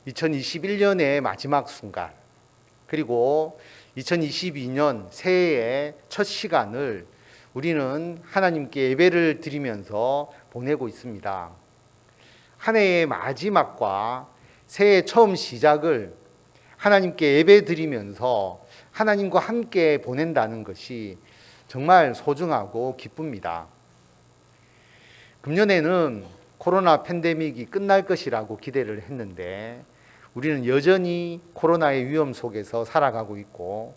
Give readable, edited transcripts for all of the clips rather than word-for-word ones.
2021년의 마지막 순간, 그리고 2022년 새해의 첫 시간을 우리는 하나님께 예배를 드리면서 보내고 있습니다. 한 해의 마지막과 새해 처음 시작을 하나님께 예배 드리면서 하나님과 함께 보낸다는 것이 정말 소중하고 기쁩니다. 금년에는 코로나 팬데믹이 끝날 것이라고 기대를 했는데 우리는 여전히 코로나의 위험 속에서 살아가고 있고,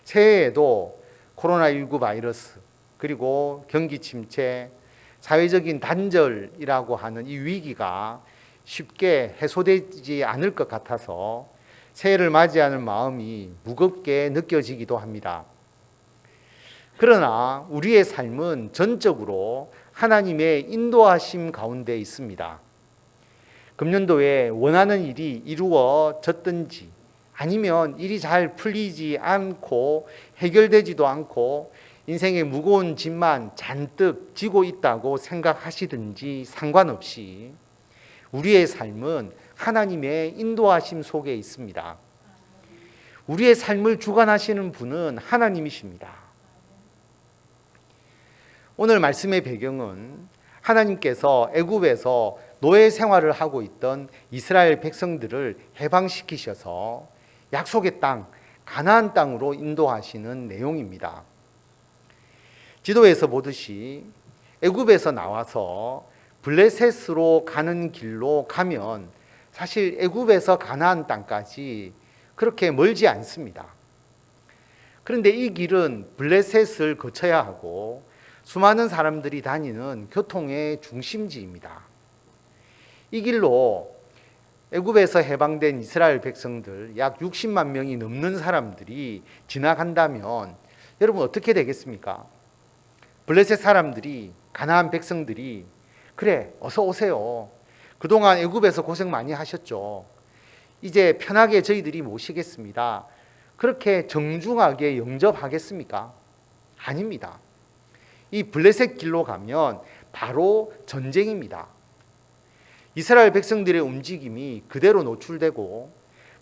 새해에도 코로나19 바이러스, 그리고 경기 침체, 사회적인 단절이라고 하는 이 위기가 쉽게 해소되지 않을 것 같아서 새해를 맞이하는 마음이 무겁게 느껴지기도 합니다. 그러나 우리의 삶은 전적으로 하나님의 인도하심 가운데 있습니다. 금년도에 원하는 일이 이루어졌든지 아니면 일이 잘 풀리지 않고 해결되지도 않고 인생의 무거운 짐만 잔뜩 지고 있다고 생각하시든지 상관없이 우리의 삶은 하나님의 인도하심 속에 있습니다. 우리의 삶을 주관하시는 분은 하나님이십니다. 오늘 말씀의 배경은 하나님께서 애굽에서 노예 생활을 하고 있던 이스라엘 백성들을 해방시키셔서 약속의 땅, 가나안 땅으로 인도하시는 내용입니다. 지도에서 보듯이 애굽에서 나와서 블레셋으로 가는 길로 가면 사실 애굽에서 가나안 땅까지 그렇게 멀지 않습니다. 그런데 이 길은 블레셋을 거쳐야 하고 수많은 사람들이 다니는 교통의 중심지입니다. 이 길로 애굽에서 해방된 이스라엘 백성들 약 60만 명이 넘는 사람들이 지나간다면 여러분 어떻게 되겠습니까? 블레셋 사람들이, 가나안 백성들이 그래 어서 오세요. 그동안 애굽에서 고생 많이 하셨죠. 이제 편하게 저희들이 모시겠습니다. 그렇게 정중하게 영접하겠습니까? 아닙니다. 이 블레셋 길로 가면 바로 전쟁입니다. 이스라엘 백성들의 움직임이 그대로 노출되고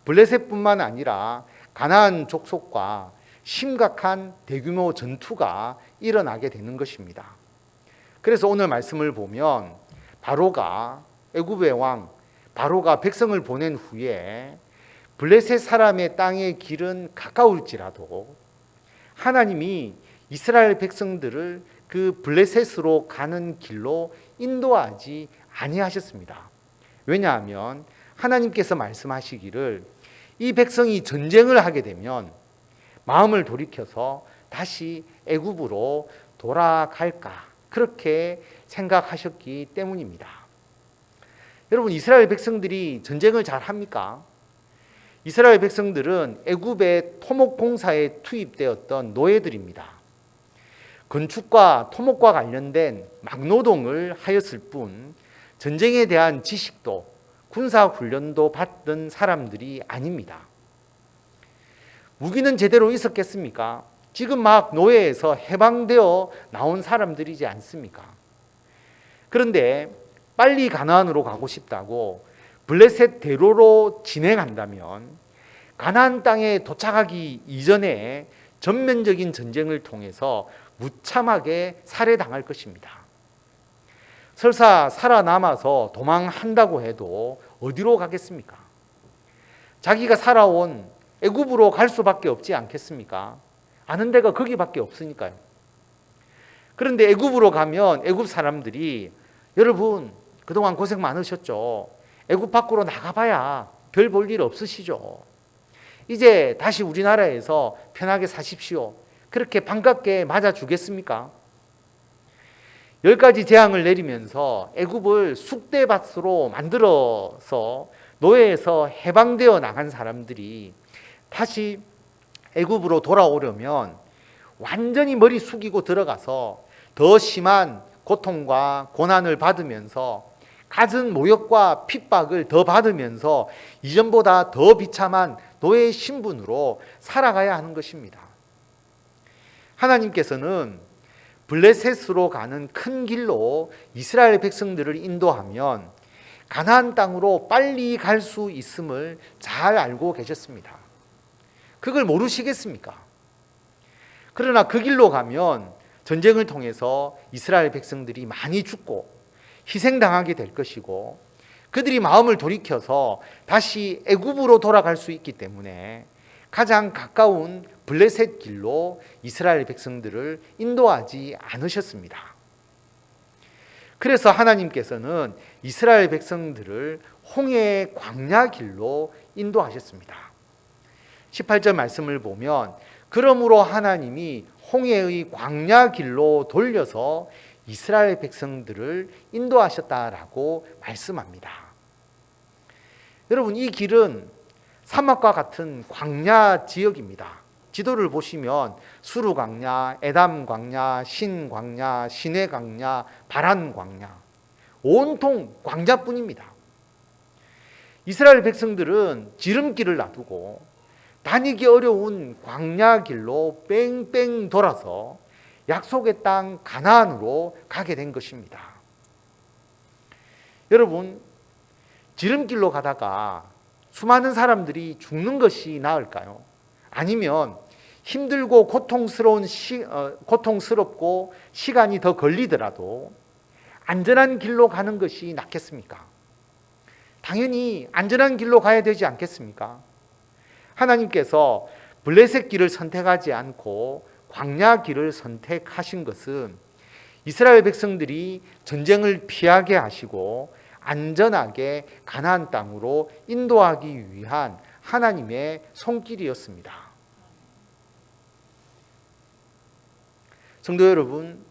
블레셋뿐만 아니라 가나안 족속과 심각한 대규모 전투가 일어나게 되는 것입니다. 그래서 오늘 말씀을 보면 바로가 애굽의 왕 바로가 백성을 보낸 후에 블레셋 사람의 땅의 길은 가까울지라도 하나님이 이스라엘 백성들을 그 블레셋으로 가는 길로 인도하지 아니하셨습니다. 왜냐하면 하나님께서 말씀하시기를 이 백성이 전쟁을 하게 되면 마음을 돌이켜서 다시 애굽으로 돌아갈까 그렇게 생각하셨기 때문입니다. 여러분 이스라엘 백성들이 전쟁을 잘 합니까? 이스라엘 백성들은 애굽의 토목공사에 투입되었던 노예들입니다. 건축과 토목과 관련된 막노동을 하였을 뿐 전쟁에 대한 지식도 군사훈련도 받던 사람들이 아닙니다. 무기는 제대로 있었겠습니까? 지금 막 노예에서 해방되어 나온 사람들이지 않습니까? 그런데 빨리 가나안으로 가고 싶다고 블레셋 대로로 진행한다면 가나안 땅에 도착하기 이전에 전면적인 전쟁을 통해서 무참하게 살해당할 것입니다. 설사 살아남아서 도망한다고 해도 어디로 가겠습니까? 자기가 살아온 애굽으로 갈 수밖에 없지 않겠습니까? 아는 데가 거기밖에 없으니까요. 그런데 애굽으로 가면 애굽 사람들이 여러분 그동안 고생 많으셨죠. 애굽 밖으로 나가봐야 별 볼 일 없으시죠. 이제 다시 우리나라에서 편하게 사십시오. 그렇게 반갑게 맞아주겠습니까? 10가지 재앙을 내리면서 애굽을 쑥대밭으로 만들어서 노예에서 해방되어 나간 사람들이 다시 애굽으로 돌아오려면 완전히 머리 숙이고 들어가서 더 심한 고통과 고난을 받으면서 갖은 모욕과 핍박을 더 받으면서 이전보다 더 비참한 노예 신분으로 살아가야 하는 것입니다. 하나님께서는 블레셋으로 가는 큰 길로 이스라엘 백성들을 인도하면 가나안 땅으로 빨리 갈 수 있음을 잘 알고 계셨습니다. 그걸 모르시겠습니까? 그러나 그 길로 가면 전쟁을 통해서 이스라엘 백성들이 많이 죽고 희생당하게 될 것이고, 그들이 마음을 돌이켜서 다시 애굽으로 돌아갈 수 있기 때문에 가장 가까운 블레셋 길로 이스라엘 백성들을 인도하지 않으셨습니다. 그래서 하나님께서는 이스라엘 백성들을 홍해의 광야 길로 인도하셨습니다. 18절 말씀을 보면, 그러므로 하나님이 홍해의 광야 길로 돌려서 이스라엘 백성들을 인도하셨다라고 말씀합니다. 여러분, 이 길은 사막과 같은 광야 지역입니다. 지도를 보시면 수르 광야, 에담 광야, 신 광야, 시내 광야, 바란 광야, 온통 광야뿐입니다. 이스라엘 백성들은 지름길을 놔두고 다니기 어려운 광야 길로 뺑뺑 돌아서 약속의 땅 가나안으로 가게 된 것입니다. 여러분, 지름길로 가다가 수많은 사람들이 죽는 것이 나을까요? 아니면 힘들고 고통스럽고 시간이 더 걸리더라도 안전한 길로 가는 것이 낫겠습니까? 당연히 안전한 길로 가야 되지 않겠습니까? 하나님께서 블레셋 길을 선택하지 않고 광야 길을 선택하신 것은 이스라엘 백성들이 전쟁을 피하게 하시고 안전하게 가나안 땅으로 인도하기 위한 하나님의 손길이었습니다. 성도 여러분,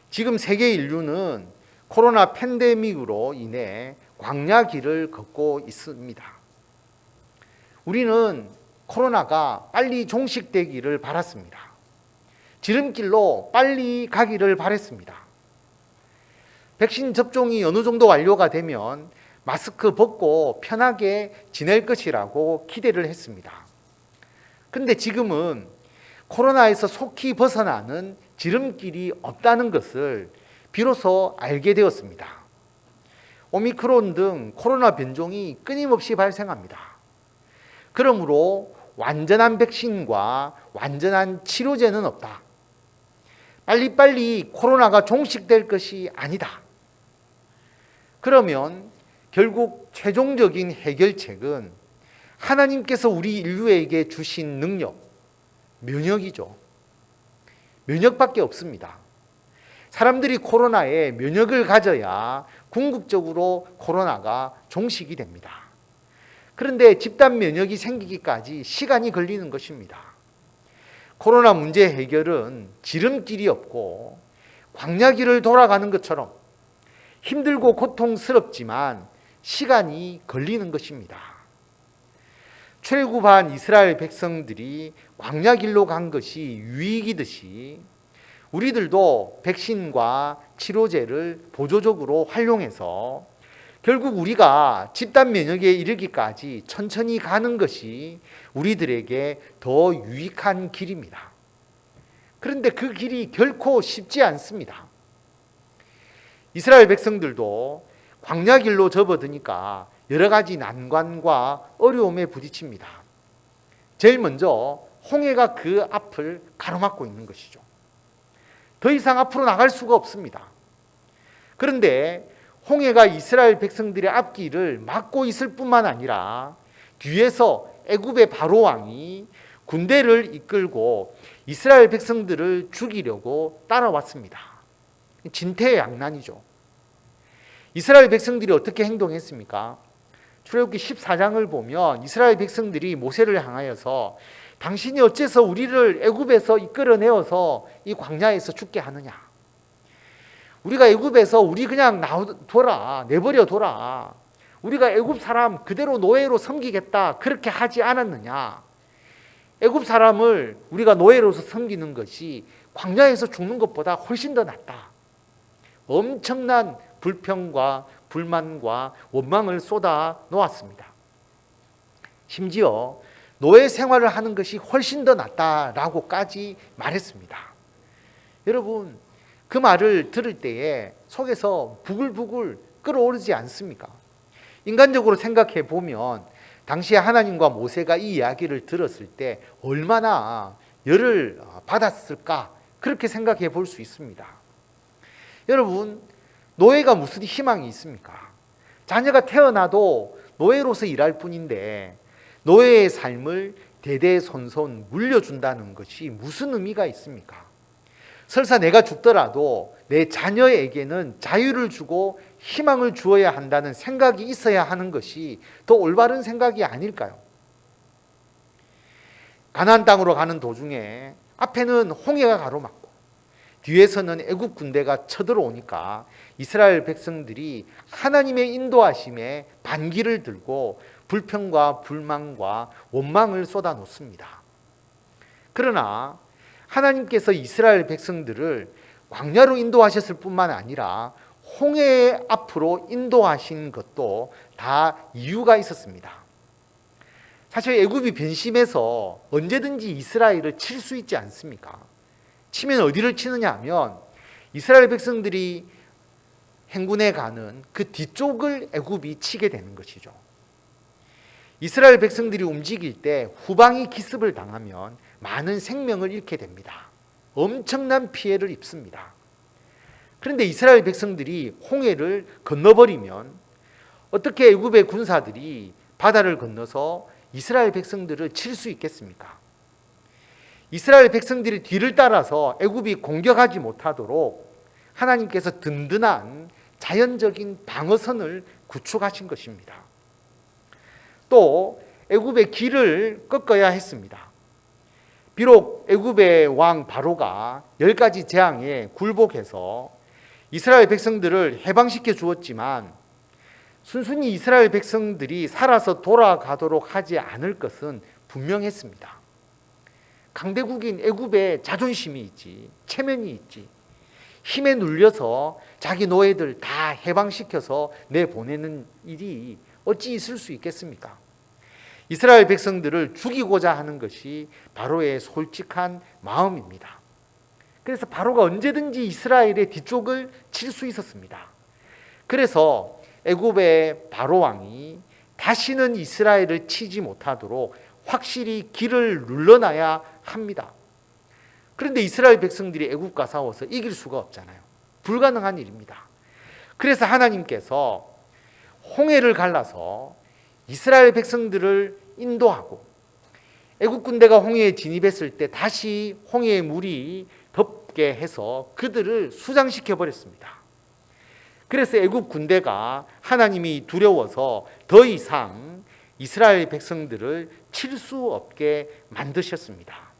지금 세계 인류는 코로나 팬데믹으로 인해 광야 길을 걷고 있습니다. 우리는 코로나가 빨리 종식되기를 바랐습니다. 지름길로 빨리 가기를 바랬습니다. 백신 접종이 어느 정도 완료가 되면 마스크 벗고 편하게 지낼 것이라고 기대를 했습니다. 그런데 지금은 코로나에서 속히 벗어나는 지름길이 없다는 것을 비로소 알게 되었습니다. 오미크론 등 코로나 변종이 끊임없이 발생합니다. 그러므로 완전한 백신과 완전한 치료제는 없다. 빨리빨리 코로나가 종식될 것이 아니다. 그러면 결국 최종적인 해결책은 하나님께서 우리 인류에게 주신 능력, 면역이죠. 면역밖에 없습니다. 사람들이 코로나에 면역을 가져야 궁극적으로 코로나가 종식이 됩니다. 그런데 집단 면역이 생기기까지 시간이 걸리는 것입니다. 코로나 문제 해결은 지름길이 없고 광야길을 돌아가는 것처럼 힘들고 고통스럽지만 시간이 걸리는 것입니다. 출애굽한 이스라엘 백성들이 광야길로 간 것이 유익이듯이 우리들도 백신과 치료제를 보조적으로 활용해서 결국 우리가 집단 면역에 이르기까지 천천히 가는 것이 우리들에게 더 유익한 길입니다. 그런데 그 길이 결코 쉽지 않습니다. 이스라엘 백성들도 광야길로 접어드니까 여러 가지 난관과 어려움에 부딪힙니다. 제일 먼저 홍해가 그 앞을 가로막고 있는 것이죠. 더 이상 앞으로 나갈 수가 없습니다. 그런데 홍해가 이스라엘 백성들의 앞길을 막고 있을 뿐만 아니라 뒤에서 애굽의 바로 왕이 군대를 이끌고 이스라엘 백성들을 죽이려고 따라왔습니다. 진퇴양난이죠. 이스라엘 백성들이 어떻게 행동했습니까? 출애굽기 14장을 보면 이스라엘 백성들이 모세를 향하여서 당신이 어째서 우리를 애굽에서 이끌어내어서 이 광야에서 죽게 하느냐? 우리가 애굽에서 우리 그냥 내버려 둬라. 우리가 애굽 사람 그대로 노예로 섬기겠다. 그렇게 하지 않았느냐? 애굽 사람을 우리가 노예로서 섬기는 것이 광야에서 죽는 것보다 훨씬 더 낫다. 엄청난 불평과 불만과 원망을 쏟아 놓았습니다. 심지어 노예 생활을 하는 것이 훨씬 더 낫다라고까지 말했습니다. 여러분, 그 말을 들을 때에 속에서 부글부글 끓어오르지 않습니까? 인간적으로 생각해 보면 당시에 하나님과 모세가 이 이야기를 들었을 때 얼마나 열을 받았을까, 그렇게 생각해 볼 수 있습니다. 여러분, 노예가 무슨 희망이 있습니까? 자녀가 태어나도 노예로서 일할 뿐인데 노예의 삶을 대대손손 물려준다는 것이 무슨 의미가 있습니까? 설사 내가 죽더라도 내 자녀에게는 자유를 주고 희망을 주어야 한다는 생각이 있어야 하는 것이 더 올바른 생각이 아닐까요? 가나안 땅으로 가는 도중에 앞에는 홍해가 가로막고 뒤에서는 애국 군대가 쳐들어오니까 이스라엘 백성들이 하나님의 인도하심에 반기를 들고 불평과 불만과 원망을 쏟아놓습니다. 그러나 하나님께서 이스라엘 백성들을 광야로 인도하셨을 뿐만 아니라 홍해 앞으로 인도하신 것도 다 이유가 있었습니다. 사실 애굽이 변심해서 언제든지 이스라엘을 칠 수 있지 않습니까? 치면 어디를 치느냐 하면 이스라엘 백성들이 행군해 가는 그 뒤쪽을 애굽이 치게 되는 것이죠. 이스라엘 백성들이 움직일 때 후방이 기습을 당하면 많은 생명을 잃게 됩니다. 엄청난 피해를 입습니다. 그런데 이스라엘 백성들이 홍해를 건너버리면 어떻게 애굽의 군사들이 바다를 건너서 이스라엘 백성들을 칠 수 있겠습니까? 이스라엘 백성들이 뒤를 따라서 애굽이 공격하지 못하도록 하나님께서 든든한 자연적인 방어선을 구축하신 것입니다. 또 애굽의 길을 꺾어야 했습니다. 비록 애굽의 왕 바로가 10가지 재앙에 굴복해서 이스라엘 백성들을 해방시켜 주었지만 순순히 이스라엘 백성들이 살아서 돌아가도록 하지 않을 것은 분명했습니다. 강대국인 애굽에 자존심이 있지, 체면이 있지, 힘에 눌려서 자기 노예들 다 해방시켜서 내보내는 일이 어찌 있을 수 있겠습니까? 이스라엘 백성들을 죽이고자 하는 것이 바로의 솔직한 마음입니다. 그래서 바로가 언제든지 이스라엘의 뒤쪽을 칠 수 있었습니다. 그래서 애굽의 바로 왕이 다시는 이스라엘을 치지 못하도록 확실히 길을 눌러놔야 합니다. 그런데 이스라엘 백성들이 애굽과 싸워서 이길 수가 없잖아요. 불가능한 일입니다. 그래서 하나님께서 홍해를 갈라서 이스라엘 백성들을 인도하고 애국 군대가 홍해에 진입했을 때 다시 홍해의 물이 덮게 해서 그들을 수장시켜 버렸습니다. 그래서 애국 군대가 하나님이 두려워서 더 이상 이스라엘 백성들을 칠 수 없게 만드셨습니다.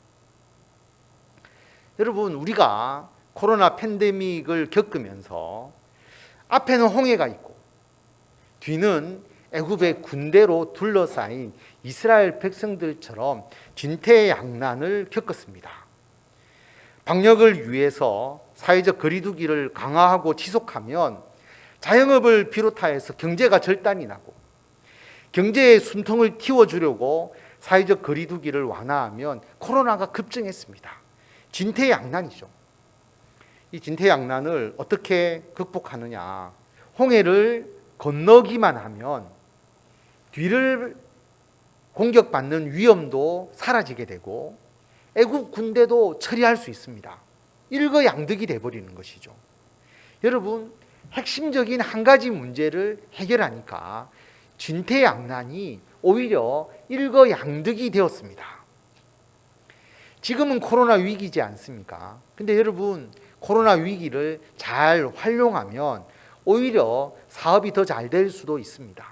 여러분, 우리가 코로나 팬데믹을 겪으면서 앞에는 홍해가 있고 뒤는 애굽의 군대로 둘러싸인 이스라엘 백성들처럼 진퇴양난을 겪었습니다. 방역을 위해서 사회적 거리두기를 강화하고 지속하면 자영업을 비롯하여서 경제가 절단이 나고 경제의 숨통을 틔워주려고 사회적 거리두기를 완화하면 코로나가 급증했습니다. 진퇴양난이죠. 이 진퇴양난을 어떻게 극복하느냐? 홍해를 건너기만 하면 뒤를 공격받는 위험도 사라지게 되고 애국 군대도 처리할 수 있습니다. 일거양득이 돼버리는 것이죠. 여러분, 핵심적인 한 가지 문제를 해결하니까 진퇴양난이 오히려 일거양득이 되었습니다. 지금은 코로나 위기지 않습니까? 근데 여러분, 코로나 위기를 잘 활용하면 오히려 사업이 더 잘 될 수도 있습니다.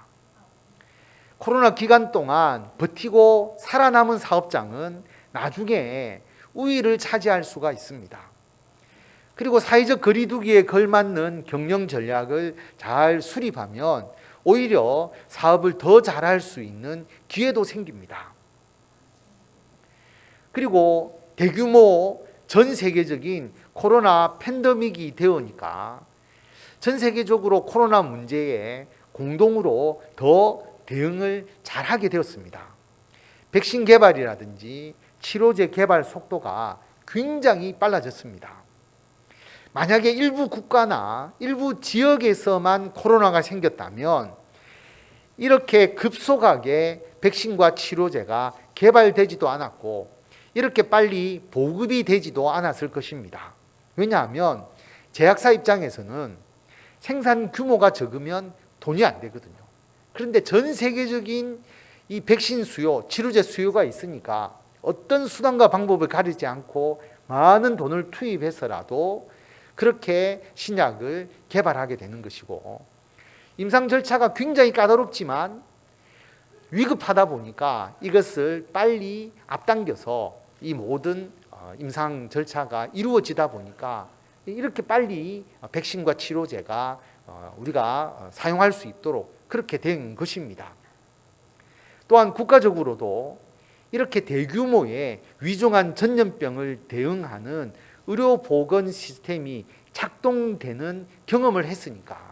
코로나 기간 동안 버티고 살아남은 사업장은 나중에 우위를 차지할 수가 있습니다. 그리고 사회적 거리두기에 걸맞는 경영 전략을 잘 수립하면 오히려 사업을 더 잘할 수 있는 기회도 생깁니다. 그리고 대규모 전 세계적인 코로나 팬데믹이 되어오니까 전 세계적으로 코로나 문제에 공동으로 더 대응을 잘하게 되었습니다. 백신 개발이라든지 치료제 개발 속도가 굉장히 빨라졌습니다. 만약에 일부 국가나 일부 지역에서만 코로나가 생겼다면 이렇게 급속하게 백신과 치료제가 개발되지도 않았고 이렇게 빨리 보급이 되지도 않았을 것입니다. 왜냐하면 제약사 입장에서는 생산 규모가 적으면 돈이 안 되거든요. 그런데 전 세계적인 이 백신 수요, 치료제 수요가 있으니까 어떤 수단과 방법을 가리지 않고 많은 돈을 투입해서라도 그렇게 신약을 개발하게 되는 것이고, 임상 절차가 굉장히 까다롭지만 위급하다 보니까 이것을 빨리 앞당겨서 이 모든 임상 절차가 이루어지다 보니까 이렇게 빨리 백신과 치료제가 우리가 사용할 수 있도록 그렇게 된 것입니다. 또한 국가적으로도 이렇게 대규모의 위중한 전염병을 대응하는 의료보건 시스템이 작동되는 경험을 했으니까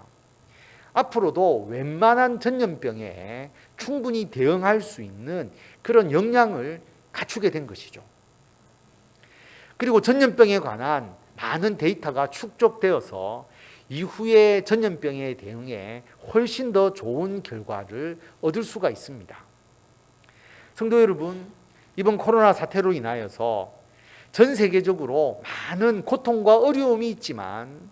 앞으로도 웬만한 전염병에 충분히 대응할 수 있는 그런 역량을 갖추게 된 것이죠. 그리고 전염병에 관한 많은 데이터가 축적되어서 이후에 전염병에 대응에 훨씬 더 좋은 결과를 얻을 수가 있습니다. 성도 여러분, 이번 코로나 사태로 인하여서 전 세계적으로 많은 고통과 어려움이 있지만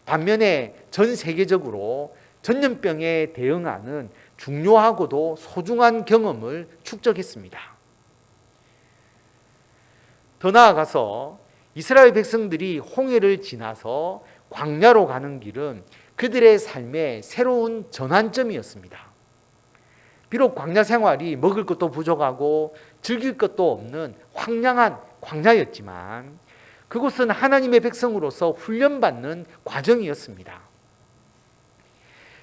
반면에 전 세계적으로 전염병에 대응하는 중요하고도 소중한 경험을 축적했습니다. 더 나아가서 이스라엘 백성들이 홍해를 지나서 광야로 가는 길은 그들의 삶의 새로운 전환점이었습니다. 비록 광야 생활이 먹을 것도 부족하고 즐길 것도 없는 황량한 광야였지만 그곳은 하나님의 백성으로서 훈련받는 과정이었습니다.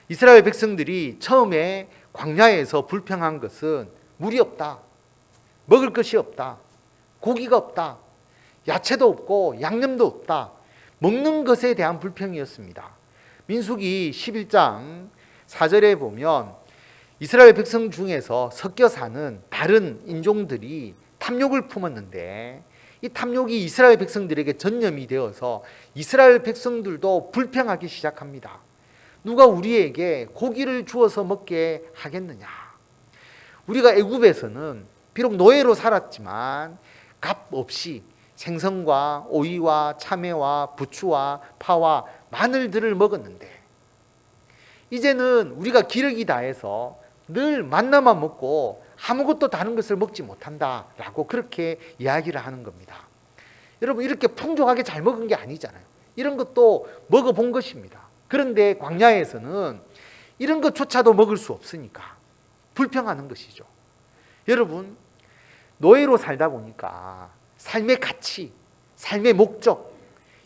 이스라엘 백성들이 처음에 광야에서 불평한 것은 물이 없다, 먹을 것이 없다, 고기가 없다, 야채도 없고 양념도 없다, 먹는 것에 대한 불평이었습니다. 민수기 11장 4절에 보면 이스라엘 백성 중에서 섞여 사는 다른 인종들이 탐욕을 품었는데 이 탐욕이 이스라엘 백성들에게 전염이 되어서 이스라엘 백성들도 불평하기 시작합니다. 누가 우리에게 고기를 주어서 먹게 하겠느냐? 우리가 애굽에서는 비록 노예로 살았지만 값 없이 생선과 오이와 참외와 부추와 파와 마늘들을 먹었는데 이제는 우리가 기력이 다해서 늘 만나만 먹고 아무것도 다른 것을 먹지 못한다라고 그렇게 이야기를 하는 겁니다. 여러분, 이렇게 풍족하게 잘 먹은 게 아니잖아요. 이런 것도 먹어본 것입니다. 그런데 광야에서는 이런 것조차도 먹을 수 없으니까 불평하는 것이죠. 여러분, 노예로 살다 보니까 삶의 가치, 삶의 목적,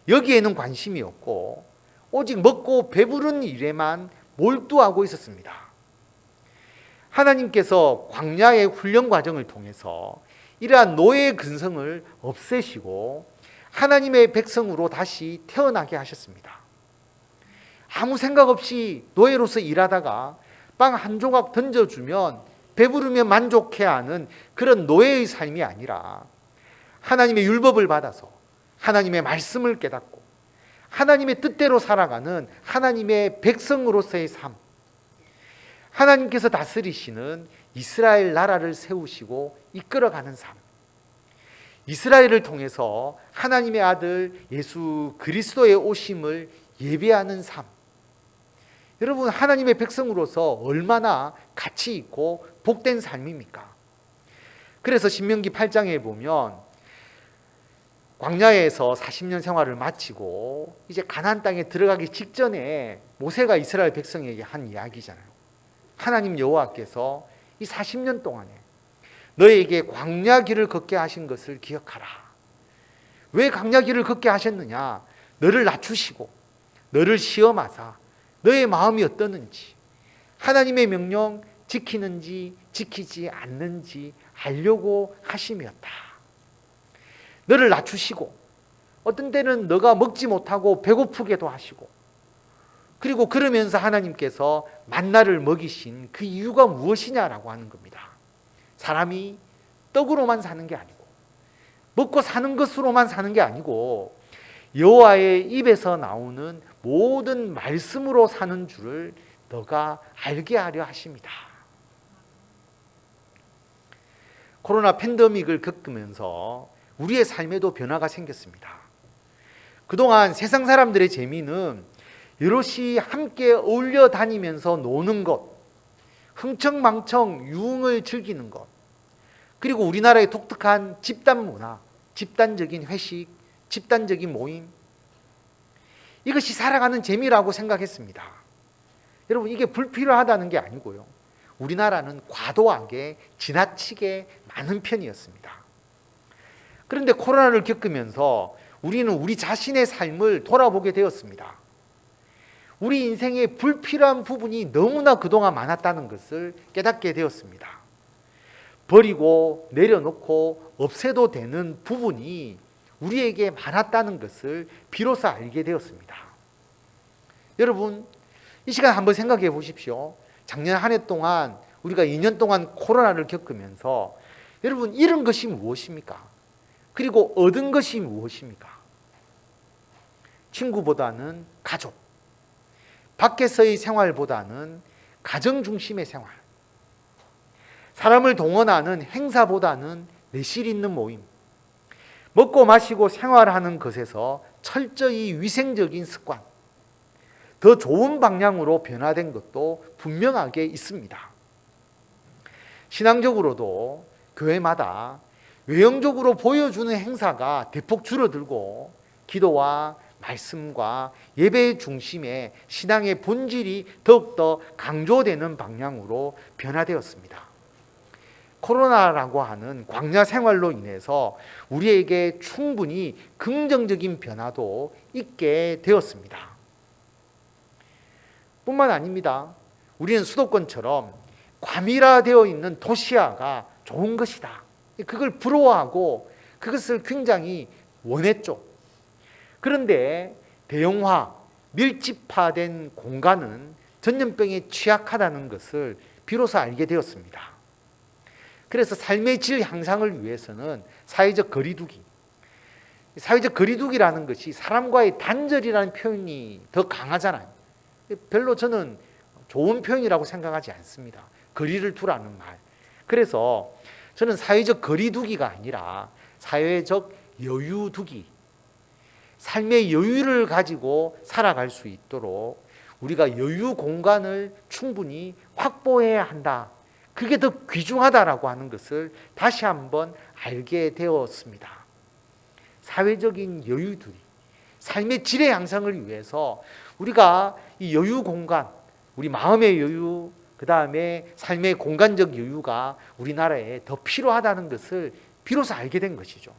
여기에는 관심이 없고 오직 먹고 배부른 일에만 몰두하고 있었습니다. 하나님께서 광야의 훈련 과정을 통해서 이러한 노예의 근성을 없애시고 하나님의 백성으로 다시 태어나게 하셨습니다. 아무 생각 없이 노예로서 일하다가 빵 한 조각 던져주면 배부르면 만족해하는 그런 노예의 삶이 아니라 하나님의 율법을 받아서 하나님의 말씀을 깨닫고 하나님의 뜻대로 살아가는 하나님의 백성으로서의 삶, 하나님께서 다스리시는 이스라엘 나라를 세우시고 이끌어가는 삶, 이스라엘을 통해서 하나님의 아들 예수 그리스도의 오심을 예배하는 삶. 여러분, 하나님의 백성으로서 얼마나 가치 있고 복된 삶입니까? 그래서 신명기 8장에 보면 광야에서 40년 생활을 마치고 이제 가나안 땅에 들어가기 직전에 모세가 이스라엘 백성에게 한 이야기잖아요. 하나님 여호와께서 이 40년 동안에 너에게 광야 길을 걷게 하신 것을 기억하라. 왜 광야 길을 걷게 하셨느냐? 너를 낮추시고 너를 시험하사 너의 마음이 어떠는지, 하나님의 명령 지키는지 지키지 않는지 알려고 하심이었다. 너를 낮추시고 어떤 때는 너가 먹지 못하고 배고프게도 하시고, 그리고 그러면서 하나님께서 만나를 먹이신 그 이유가 무엇이냐라고 하는 겁니다. 사람이 떡으로만 사는 게 아니고 먹고 사는 것으로만 사는 게 아니고 여호와의 입에서 나오는 모든 말씀으로 사는 줄을 너가 알게 하려 하십니다. 코로나 팬데믹을 겪으면서 우리의 삶에도 변화가 생겼습니다. 그동안 세상 사람들의 재미는 여럿이 함께 어울려 다니면서 노는 것, 흥청망청 유흥을 즐기는 것, 그리고 우리나라의 독특한 집단 문화, 집단적인 회식, 집단적인 모임, 이것이 살아가는 재미라고 생각했습니다. 여러분, 이게 불필요하다는 게 아니고요. 우리나라는 과도하게 지나치게 많은 편이었습니다. 그런데 코로나를 겪으면서 우리는 우리 자신의 삶을 돌아보게 되었습니다. 우리 인생에 불필요한 부분이 너무나 그동안 많았다는 것을 깨닫게 되었습니다. 버리고 내려놓고 없애도 되는 부분이 우리에게 많았다는 것을 비로소 알게 되었습니다. 여러분, 이 시간 한번 생각해 보십시오. 작년 한 해 동안 우리가 2년 동안 코로나를 겪으면서 여러분, 잃은 것이 무엇입니까? 그리고 얻은 것이 무엇입니까? 친구보다는 가족, 밖에서의 생활보다는 가정 중심의 생활, 사람을 동원하는 행사보다는 내실 있는 모임, 먹고 마시고 생활하는 것에서 철저히 위생적인 습관, 더 좋은 방향으로 변화된 것도 분명하게 있습니다. 신앙적으로도 교회마다 외형적으로 보여주는 행사가 대폭 줄어들고 기도와 말씀과 예배의 중심에 신앙의 본질이 더욱더 강조되는 방향으로 변화되었습니다. 코로나라고 하는 광야 생활로 인해서 우리에게 충분히 긍정적인 변화도 있게 되었습니다. 뿐만 아닙니다. 우리는 수도권처럼 과밀화되어 있는 도시화가 좋은 것이다. 그걸 부러워하고 그것을 굉장히 원했죠. 그런데 대형화, 밀집화된 공간은 전염병에 취약하다는 것을 비로소 알게 되었습니다. 그래서 삶의 질 향상을 위해서는 사회적 거리두기, 사회적 거리두기라는 것이 사람과의 단절이라는 표현이 더 강하잖아요. 별로 저는 좋은 표현이라고 생각하지 않습니다. 거리를 두라는 말. 그래서 저는 사회적 거리두기가 아니라 사회적 여유두기, 삶의 여유를 가지고 살아갈 수 있도록 우리가 여유 공간을 충분히 확보해야 한다. 그게 더 귀중하다라고 하는 것을 다시 한번 알게 되었습니다. 사회적인 여유두기, 삶의 질의 향상을 위해서 우리가 이 여유 공간, 우리 마음의 여유, 그 다음에 삶의 공간적 여유가 우리나라에 더 필요하다는 것을 비로소 알게 된 것이죠.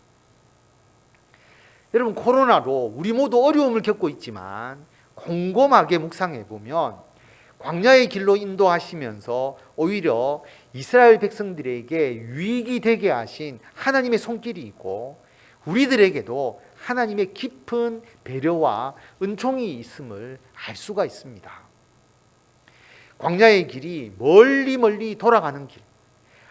여러분, 코로나로 우리 모두 어려움을 겪고 있지만 곰곰하게 묵상해 보면 광야의 길로 인도하시면서 오히려 이스라엘 백성들에게 유익이 되게 하신 하나님의 손길이 있고 우리들에게도 하나님의 깊은 배려와 은총이 있음을 알 수가 있습니다. 광야의 길이 멀리 멀리 돌아가는 길,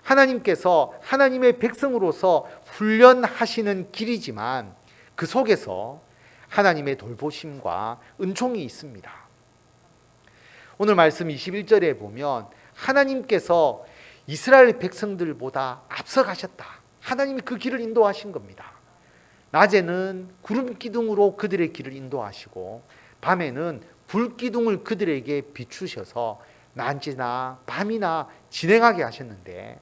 하나님께서 하나님의 백성으로서 훈련하시는 길이지만 그 속에서 하나님의 돌보심과 은총이 있습니다. 오늘 말씀 21절에 보면 하나님께서 이스라엘 백성들보다 앞서가셨다. 하나님이 그 길을 인도하신 겁니다. 낮에는 구름 기둥으로 그들의 길을 인도하시고 밤에는 불 기둥을 그들에게 비추셔서 낮이나 밤이나 진행하게 하셨는데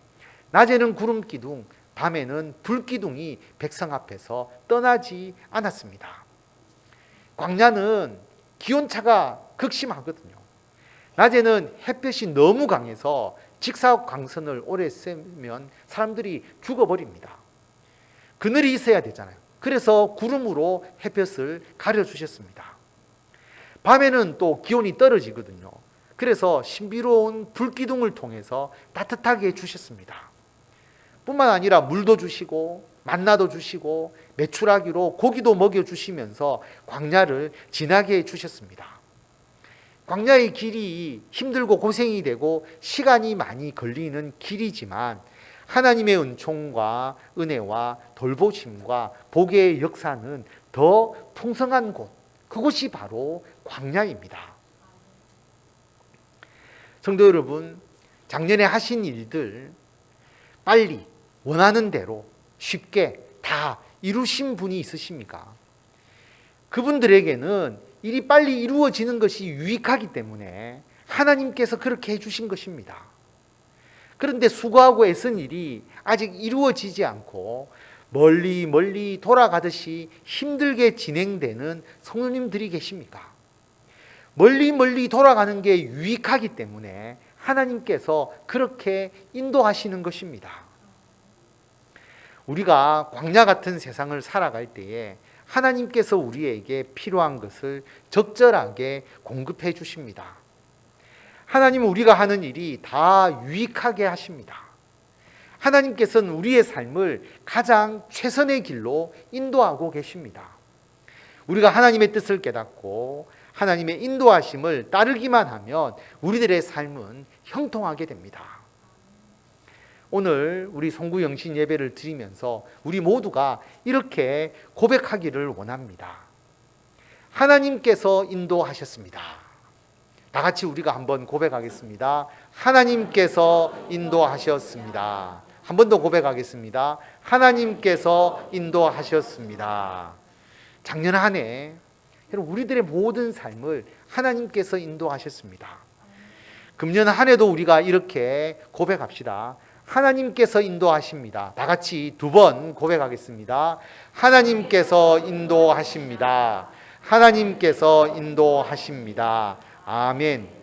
낮에는 구름 기둥, 밤에는 불 기둥이 백성 앞에서 떠나지 않았습니다. 광야는 기온차가 극심하거든요. 낮에는 햇볕이 너무 강해서 직사광선을 오래 쐬면 사람들이 죽어버립니다. 그늘이 있어야 되잖아요. 그래서 구름으로 햇볕을 가려주셨습니다. 밤에는 또 기온이 떨어지거든요. 그래서 신비로운 불기둥을 통해서 따뜻하게 해주셨습니다. 뿐만 아니라 물도 주시고 만나도 주시고 메추라기로 고기도 먹여주시면서 광야를 지나게 해주셨습니다. 광야의 길이 힘들고 고생이 되고 시간이 많이 걸리는 길이지만 하나님의 은총과 은혜와 돌보심과 복의 역사는 더 풍성한 곳, 그곳이 바로 광야입니다. 성도 여러분, 작년에 하신 일들 빨리 원하는 대로 쉽게 다 이루신 분이 있으십니까? 그분들에게는 일이 빨리 이루어지는 것이 유익하기 때문에 하나님께서 그렇게 해주신 것입니다. 그런데 수고하고 애쓴 일이 아직 이루어지지 않고 멀리 멀리 돌아가듯이 힘들게 진행되는 성도님들이 계십니까? 멀리 멀리 돌아가는 게 유익하기 때문에 하나님께서 그렇게 인도하시는 것입니다. 우리가 광야 같은 세상을 살아갈 때에 하나님께서 우리에게 필요한 것을 적절하게 공급해 주십니다. 하나님은 우리가 하는 일이 다 유익하게 하십니다. 하나님께서는 우리의 삶을 가장 최선의 길로 인도하고 계십니다. 우리가 하나님의 뜻을 깨닫고 하나님의 인도하심을 따르기만 하면 우리들의 삶은 형통하게 됩니다. 오늘 우리 송구 영신 예배를 드리면서 우리 모두가 이렇게 고백하기를 원합니다. 하나님께서 인도하셨습니다. 다 같이 우리가 한번 고백하겠습니다. 하나님께서 인도하셨습니다. 한 번 더 고백하겠습니다. 하나님께서 인도하셨습니다. 작년 한 해 여러분 우리들의 모든 삶을 하나님께서 인도하셨습니다. 금년 한 해도 우리가 이렇게 고백합시다. 하나님께서 인도하십니다. 다 같이 두 번 고백하겠습니다. 하나님께서 인도하십니다. 하나님께서 인도하십니다. 아멘.